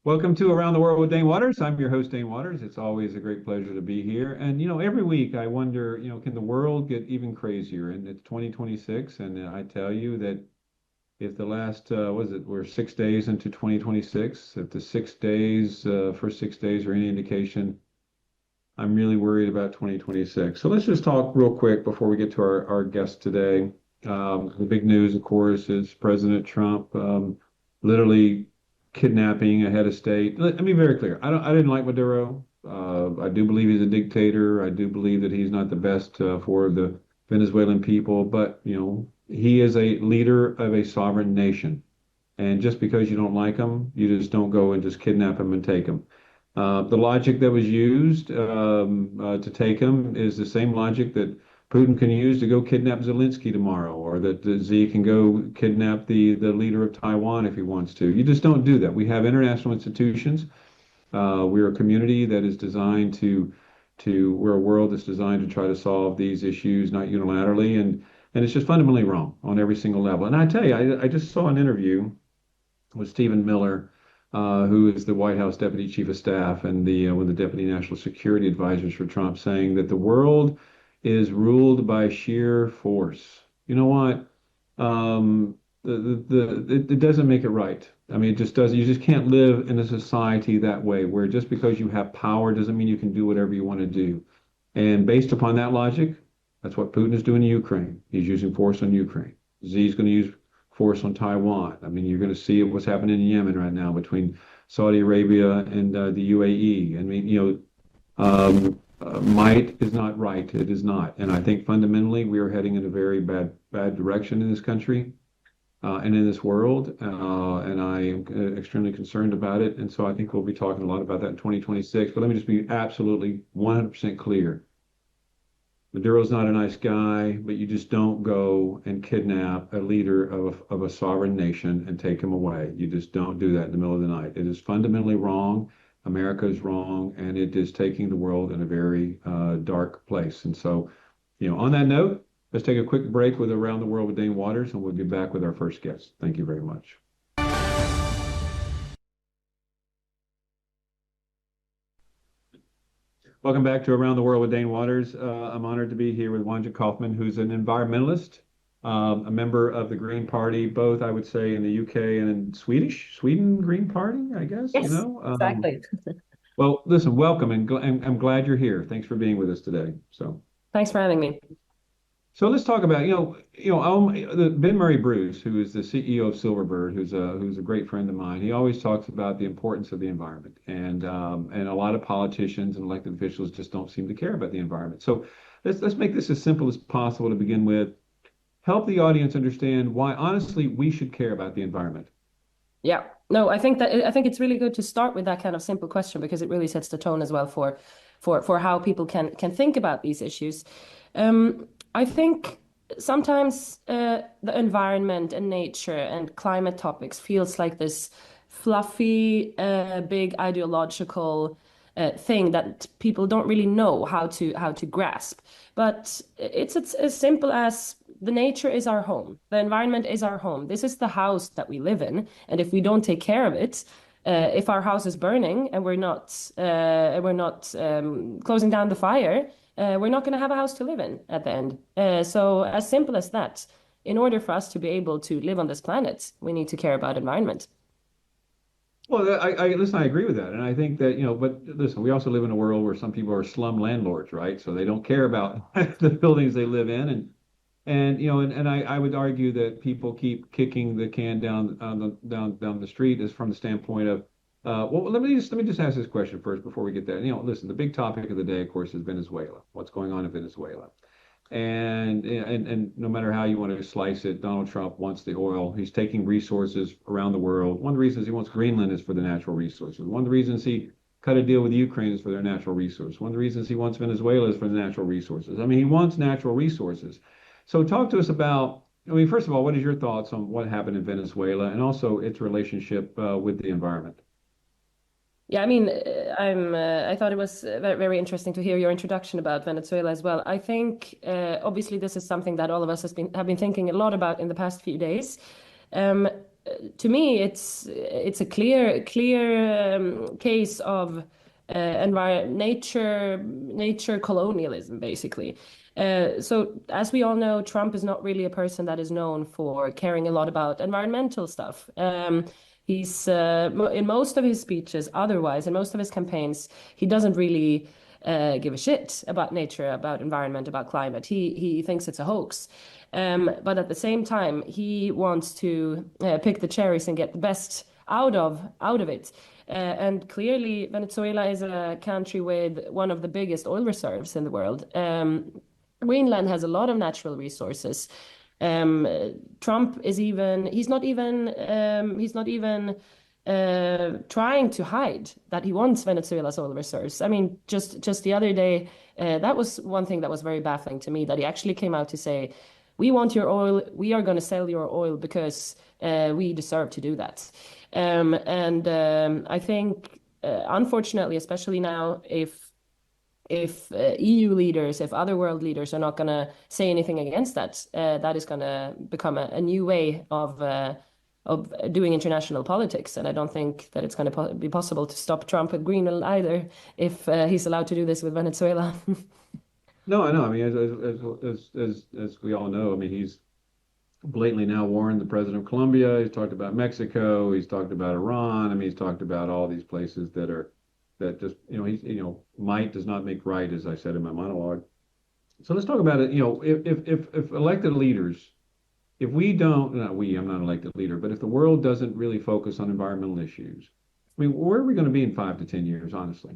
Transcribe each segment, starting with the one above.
Welcome to Around the World with Dane Waters. I'm your host, Dane Waters. It's always a great pleasure to be here. And, every week I wonder, can the world get even crazier? And it's 2026. And I tell you that if the last, we're 6 days into 2026, if the 6 days, first 6 days are any indication, I'm really worried about 2026. So let's just talk real quick before we get to our guest today. The big news, of course, is President Trump literally kidnapping a head of state. Let me be very clear. I didn't like Maduro. I do believe he's a dictator. I do believe that he's not the best for the Venezuelan people, but he is a leader of a sovereign nation. And just because you don't like him, you just don't go and just kidnap him and take him. The logic that was used to take him is the same logic that Putin can use to go kidnap Zelensky tomorrow, or that Xi can go kidnap the leader of Taiwan if he wants to. You just don't do that. We have international institutions. We're a community that is designed we're a world that's designed to try to solve these issues, not unilaterally, and it's just fundamentally wrong on every single level. And I tell you, I just saw an interview with Stephen Miller, who is the White House Deputy Chief of Staff and one of the Deputy National Security Advisors for Trump, saying that the world is ruled by sheer force. You know what? It doesn't make it right. I mean, it just doesn't. You just can't live in a society that way, where just because you have power doesn't mean you can do whatever you want to do. And based upon that logic, that's what Putin is doing in Ukraine. He's using force on Ukraine. Xi's going to use force on Taiwan. I mean, you're going to see what's happening in Yemen right now between Saudi Arabia and the UAE. I mean, might is not right. It is not. And I think fundamentally we are heading in a very bad direction in this country and in this world. And I am extremely concerned about it. And so I think we'll be talking a lot about that in 2026. But let me just be absolutely 100% clear. Maduro's not a nice guy, but you just don't go and kidnap a leader of a sovereign nation and take him away. You just don't do that in the middle of the night. It is fundamentally wrong. America is wrong, and it is taking the world in a very dark place. And so, on that note, let's take a quick break with Around the World with Dane Waters, and we'll be back with our first guest. Thank you very much. Welcome back to Around the World with Dane Waters. I'm honored to be here with Wanja Kaufmann, who's an environmentalist, a member of the Green Party, both I would say in the UK and in Sweden Green Party, I guess. Yes, exactly. Well, listen, welcome, and I'm glad you're here. Thanks for being with us today. Thanks for having me. So let's talk about, Ben Murray Bruce, who is the CEO of Silverbird, who's a great friend of mine. He always talks about the importance of the environment, and a lot of politicians and elected officials just don't seem to care about the environment. So let's make this as simple as possible to begin with. Help the audience understand why, honestly, we should care about the environment. Yeah, no, I think it's really good to start with that kind of simple question, because it really sets the tone as well for how people can think about these issues. I think sometimes the environment and nature and climate topics feels like this fluffy, big ideological thing that people don't really know how to grasp. But it's as simple as the nature is our home. The environment is our home. This is the house that we live in. And if we don't take care of it, if our house is burning and we're not closing down the fire, we're not going to have a house to live in at the end. So as simple as that. In order for us to be able to live on this planet, we need to care about environment. Well, I agree with that, and I think that but listen, we also live in a world where some people are slum landlords, right? So they don't care about the buildings they live in, and I would argue that people keep kicking the can down the street is from the standpoint of well, let me just ask this question first before we get there. Listen, the big topic of the day, of course, is Venezuela. What's going on in Venezuela? And no matter how you want to slice it, Donald Trump wants the oil. He's taking resources around the world. One of the reasons he wants Greenland is for the natural resources. One of the reasons he cut a deal with Ukraine is for their natural resources. One of the reasons he wants Venezuela is for the natural resources. I mean, he wants natural resources. So talk to us about, first of all, what is your thoughts on what happened in Venezuela and also its relationship with the environment? Yeah, I mean, I thought it was very, very interesting to hear your introduction about Venezuela as well. I think obviously this is something that all of us have been thinking a lot about in the past few days. to me, it's a clear case of nature colonialism, basically. So, as we all know, Trump is not really a person that is known for caring a lot about environmental stuff. He's in most of his speeches, otherwise, in most of his campaigns, he doesn't really give a shit about nature, about environment, about climate. He thinks it's a hoax. But at the same time, he wants to pick the cherries and get the best out of it. And clearly, Venezuela is a country with one of the biggest oil reserves in the world. Greenland has a lot of natural resources. Um, Trump is even he's not even trying to hide that he wants Venezuela's oil reserves. I mean, just the other day, that was one thing that was very baffling to me, that he actually came out to say, "We want your oil. We are going to sell your oil because we deserve to do that." And I think, unfortunately, especially now, if EU leaders, if other world leaders are not going to say anything against that, that is going to become a new way of doing international politics. And I don't think that it's going to be possible to stop Trump with Greenland either, if he's allowed to do this with Venezuela. No, I know. I mean, as we all know, I mean, he's blatantly now warned the president of Colombia. He's talked about Mexico. He's talked about Iran. I mean, he's talked about all these places that just, might does not make right, as I said in my monologue. So let's talk about it. If elected leaders, if we don't, not we, I'm not an elected leader, but if the world doesn't really focus on environmental issues, I mean, where are we going to be in 5 to 10 years, honestly?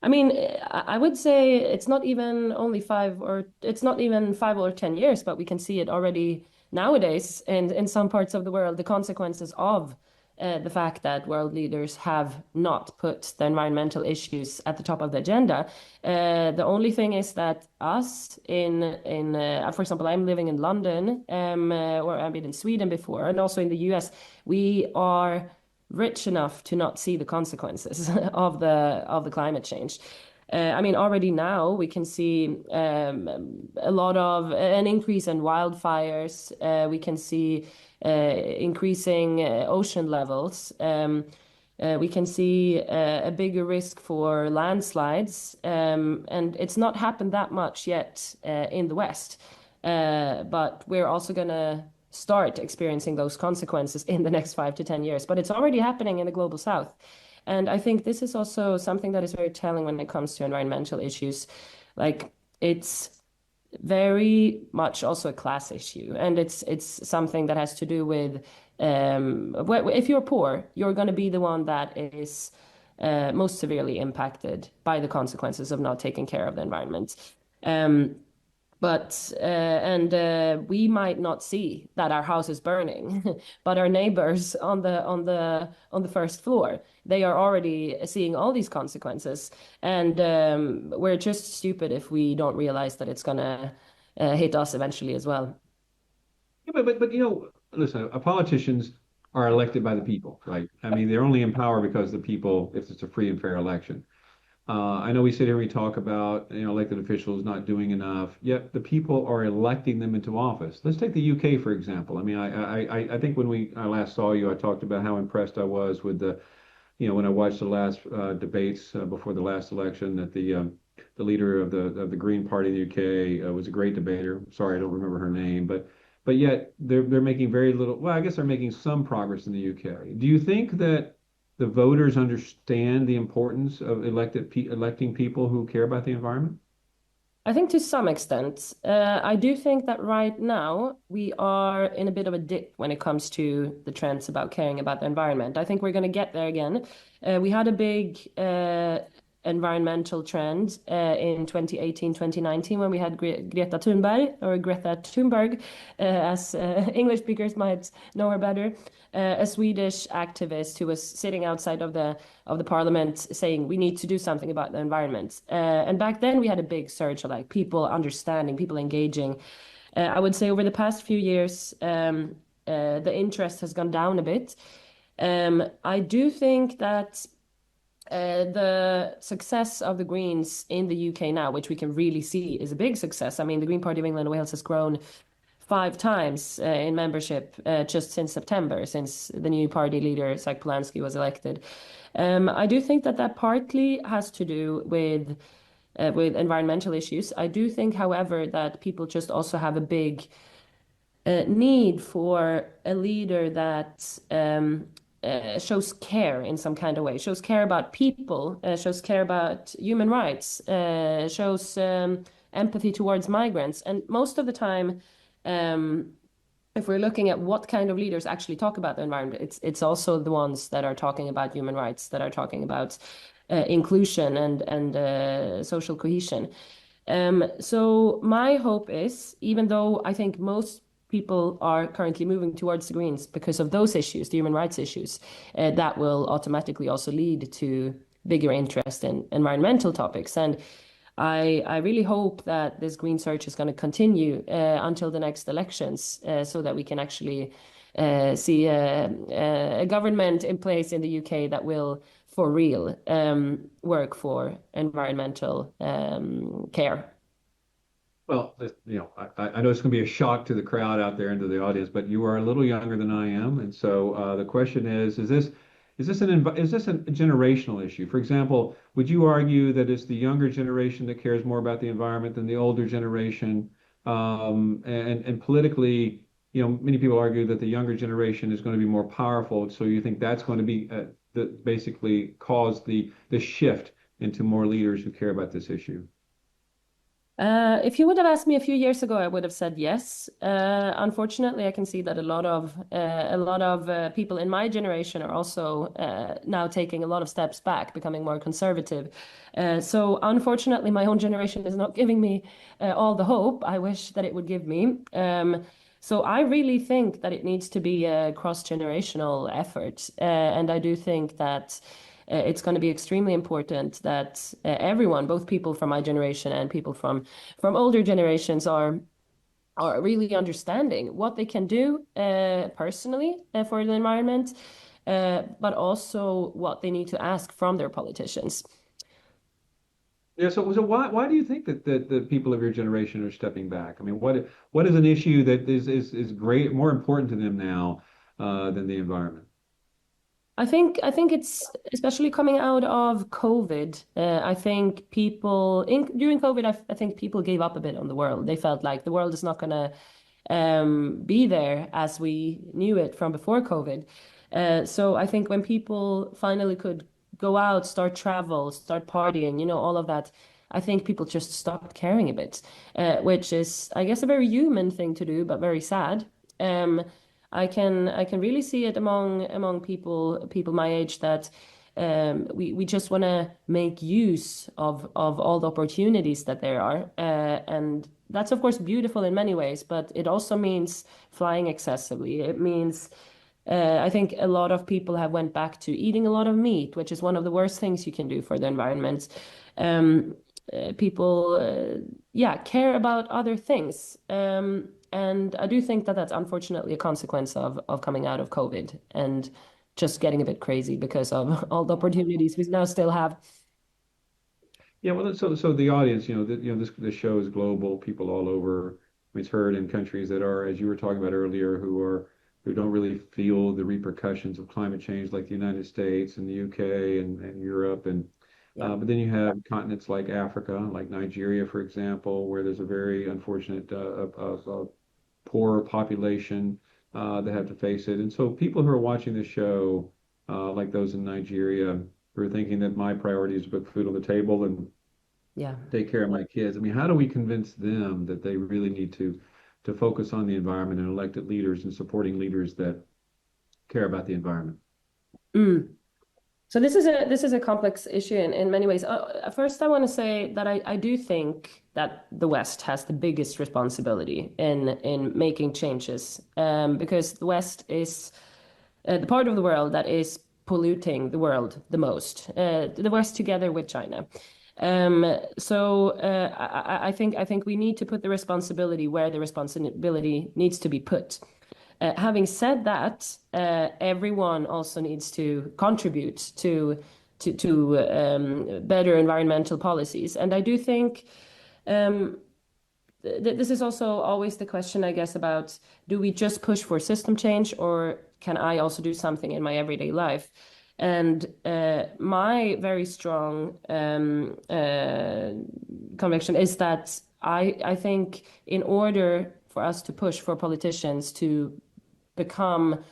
I mean, I would say it's not even 5 or 10 years, but we can see it already nowadays and in some parts of the world, the consequences of the fact that world leaders have not put the environmental issues at the top of the agenda. The only thing is that us for example, I'm living in London, or I've been in Sweden before, and also in the US, we are rich enough to not see the consequences of the climate change. I mean, already now we can see a lot of an increase in wildfires. We can see increasing ocean levels. We can see a bigger risk for landslides, and it's not happened that much yet in the West. But we're also going to start experiencing those consequences in the next 5 to 10 years. But it's already happening in the global south. And I think this is also something that is very telling when it comes to environmental issues. Like, it's very much also a class issue, and it's something that has to do with if you're poor, you're going to be the one that is most severely impacted by the consequences of not taking care of the environment. Um, but we might not see that our house is burning, but our neighbors on the first floor, they are already seeing all these consequences, and we're just stupid if we don't realize that it's gonna hit us eventually as well. Yeah, but listen, politicians are elected by the people, right? I mean, they're only in power because the people, if it's a free and fair election. I know we sit here and we talk about, elected officials not doing enough, yet the people are electing them into office. Let's take the UK, for example. I mean, I think when I last saw you, I talked about how impressed I was with when I watched the last debates before the last election, that the leader of the Green Party in the UK was a great debater. Sorry, I don't remember her name, but yet they're making very little. Well, I guess they're making some progress in the UK. Do you think that the voters understand the importance of electing people who care about the environment? I think to some extent, I do think that right now we are in a bit of a dip when it comes to the trends about caring about the environment. I think we're going to get there again. We had a big environmental trend in 2018, 2019 when we had Greta Thunberg, or Greta Thunberg, as English speakers might know her better, a Swedish activist who was sitting outside of the parliament saying we need to do something about the environment. And back then we had a big surge of like people understanding, people engaging. I would say over the past few years, the interest has gone down a bit. I do think that the success of the Greens in the UK now, which we can really see is a big success. I mean, the Green Party of England and Wales has grown five times in membership just since September, since the new party leader, Zach Polanski, was elected. I do think that that partly has to do with environmental issues. I do think, however, that people just also have a big need for a leader that shows care in some kind of way, shows care about people, shows care about human rights, shows empathy towards migrants. And most of the time, um, if we're looking at what kind of leaders actually talk about the environment, it's also the ones that are talking about human rights, that are talking about inclusion and social cohesion. So my hope is, even though I think most people are currently moving towards the Greens because of those issues, the human rights issues, that will automatically also lead to bigger interest in environmental topics. And I really hope that this Green search is going to continue until the next elections, so that we can actually see a government in place in the UK that will, for real, work for environmental care. Well, I know it's going to be a shock to the crowd out there and to the audience, but you are a little younger than I am, and so the question is this a generational issue? For example, would you argue that it's the younger generation that cares more about the environment than the older generation? And politically, many people argue that the younger generation is going to be more powerful. So you think that's going to be that basically cause the shift into more leaders who care about this issue? If you would have asked me a few years ago, I would have said yes. Unfortunately, I can see that a lot of people in my generation are also now taking a lot of steps back, becoming more conservative. So unfortunately, my own generation is not giving me all the hope I wish that it would give me. So I really think that it needs to be a cross-generational effort, and I do think that it's going to be extremely important that everyone, both people from my generation and people from older generations, are really understanding what they can do personally for the environment, but also what they need to ask from their politicians. Yeah, so why do you think that the people of your generation are stepping back? I mean, what is an issue that is great, more important to them now than the environment? I think it's especially coming out of COVID. I think during COVID, I think people gave up a bit on the world. They felt like the world is not going to be there as we knew it from before COVID. So I think when people finally could go out, start travel, start partying, all of that, I think people just stopped caring a bit, which is, I guess, a very human thing to do, but very sad. Um, I can really see it among people my age that we just want to make use of all the opportunities that there are, and that's of course beautiful in many ways, but it also means flying excessively. It means I think a lot of people have went back to eating a lot of meat, which is one of the worst things you can do for the environment. Um, People, yeah, care about other things. And I do think that that's unfortunately a consequence of coming out of COVID and just getting a bit crazy because of all the opportunities we now still have. Yeah, well, so the audience, this show is global, people all over. I mean, it's heard in countries that are, as you were talking about earlier, who don't really feel the repercussions of climate change, like the United States and the UK and Europe, and Yeah. but then you have continents like Africa, like Nigeria, for example, where there's a very unfortunate poor population that have to face it. And so people who are watching this show, like those in Nigeria, who are thinking that my priority is to put food on the table and Yeah. take care of my kids. I mean, how do we convince them that they really need to focus on the environment and elected leaders and supporting leaders that care about the environment? Mm. So this is a complex issue in many ways. First, I want to say that I do think that the West has the biggest responsibility in making changes, because the West is the part of the world that is polluting the world the most. The West together with China. So I think we need to put the responsibility where the responsibility needs to be put. Having said that, everyone also needs to contribute to better environmental policies, and I do think this is also always the question, I guess, about do we just push for system change or can I also do something in my everyday life? And my very strong conviction is that I think in order for us to push for politicians to become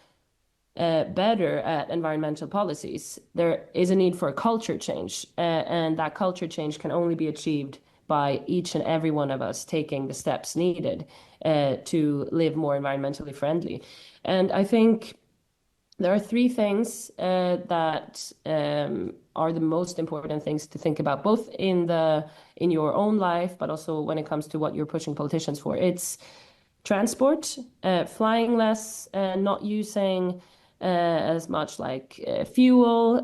better at environmental policies, there is a need for a culture change. And that culture change can only be achieved by each and every one of us taking the steps needed to live more environmentally friendly. And I think there are three things that are the most important things to think about, both in your own life, but also when it comes to what you're pushing politicians for. It's transport, flying less, not using as much like fuel,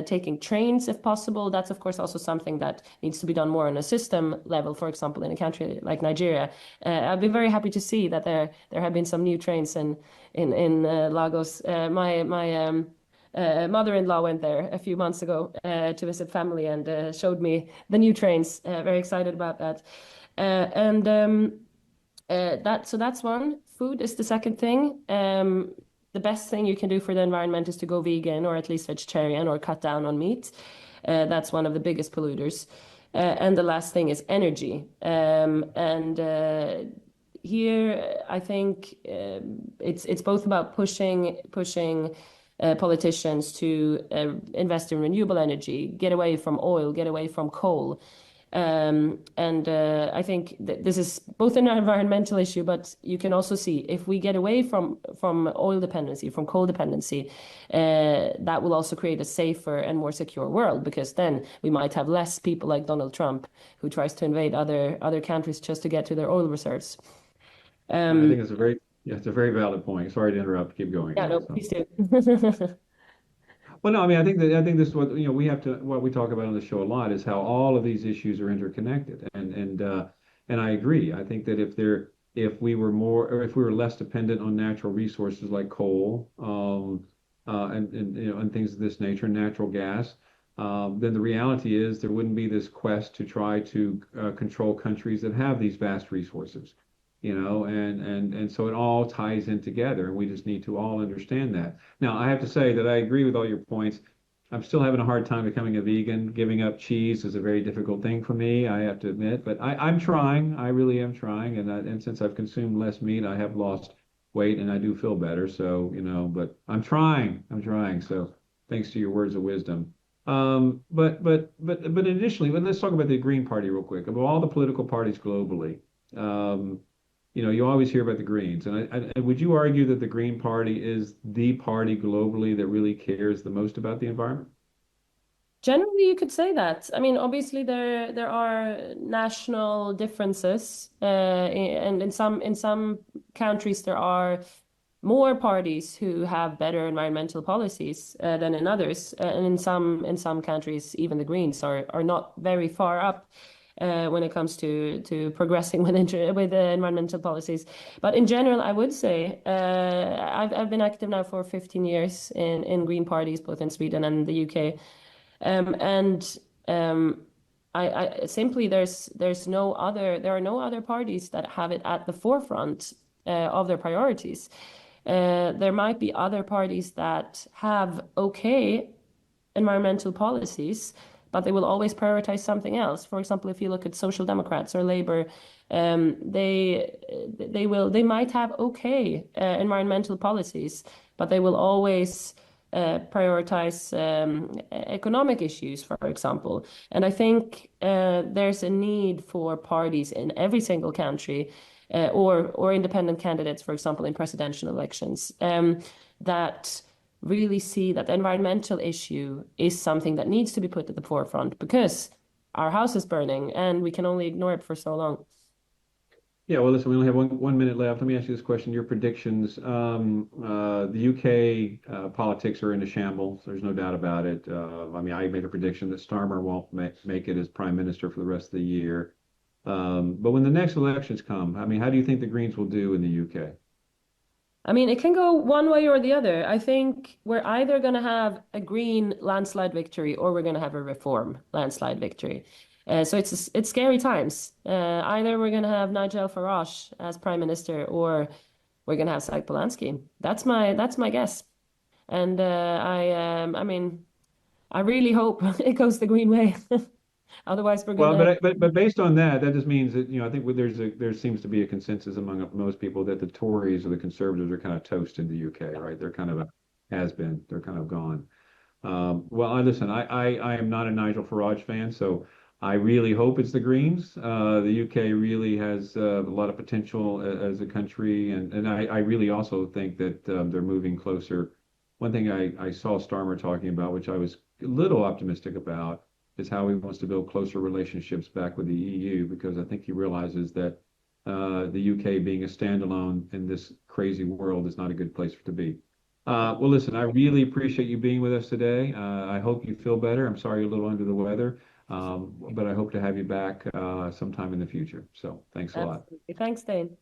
taking trains if possible. That's of course also something that needs to be done more on a system level. For example, in a country like Nigeria, I've been very happy to see that there have been some new trains in Lagos. My mother-in-law went there a few months ago to visit family and showed me the new trains. Very excited about that. And that's one. Food is the second thing. The best thing you can do for the environment is to go vegan or at least vegetarian or cut down on meat. That's one of the biggest polluters. And the last thing is energy. And here I think it's both about pushing politicians to invest in renewable energy, get away from oil, get away from coal. And I think that this is both an environmental issue, but you can also see if we get away from oil dependency, from coal dependency, that will also create a safer and more secure world because then we might have less people like Donald Trump who tries to invade other countries just to get to their oil reserves. I Um, think it's a very, yeah, it's a very valid point. Sorry to interrupt. Keep going. yeah, Yeah. no, So. please do. Well, no, I mean, I think this is what, we have to, what we talk about on the show a lot is how all of these issues are interconnected. And I agree. I think that if we were more, or if we were less dependent on natural resources like coal, and things of this nature, natural gas, then the reality is there wouldn't be this quest to try to control countries that have these vast resources, and so it all ties in together, and we just need to all understand that. Now, I have to say that I agree with all your points. I'm still having a hard time becoming a vegan. Giving up cheese is a very difficult thing for me, I have to admit, but I'm trying. I really am trying, and since I've consumed less meat, I have lost weight and I do feel better. So, but I'm trying. I'm trying. So, thanks to your words of wisdom. But initially, but let's talk about the Green Party real quick. Of all the political parties globally, um, you always hear about the Greens, and would you argue that the Green Party is the party globally that really cares the most about the environment? Generally, you could say that. I mean, obviously there are national differences, and in some countries there are more parties who have better environmental policies than in others, and in some countries even the Greens are not very far up when it comes to progressing with environmental policies. But in general, I would say I've been active now for 15 years in Green parties, both in Sweden and the UK. And I simply there are no other parties that have it at the forefront of their priorities. There might be other parties that have okay environmental policies, but they will always prioritize something else. For example, if you look at Social Democrats or Labour, they might have okay environmental policies, but they will always prioritize economic issues, for example. And I think there's a need for parties in every single country, or independent candidates, for example, in presidential elections, that really see that the environmental issue is something that needs to be put at the forefront because our house is burning and we can only ignore it for so long. Yeah, well, listen, we only have one minute left. Let me ask you this question: your predictions. The UK politics are in a shambles. There's no doubt about it. I mean, I made a prediction that Starmer won't make it as prime minister for the rest of the year. But when the next elections come, I mean, how do you think the Greens will do in the UK? I mean, it can go one way or the other. I think we're either going to have a green landslide victory or we're going to have a reform landslide victory. So it's scary times. Either we're going to have Nigel Farage as Prime Minister, or we're going to have Said Polanski. That's my guess. And I mean, I really hope it goes the green way. Otherwise, we're Well, gonna. but based on that, that just means that, I think there seems to be a consensus among most people that the Tories or the Conservatives are kind of toast in the UK, right? They're kind of a has been. They're kind of gone. Well, listen, I am not a Nigel Farage fan, so I really hope it's the Greens. The UK really has a lot of potential as a country, and I really also think that they're moving closer. One thing I saw Starmer talking about, which I was a little optimistic about, is how he wants to build closer relationships back with the EU, because I think he realizes that the UK being a standalone in this crazy world is not a good place to be. Well, listen, I really appreciate you being with us today. I hope you feel better. I'm sorry you're a little under the weather, but I hope to have you back sometime in the future. So thanks a lot. Absolutely. Thanks, Dane.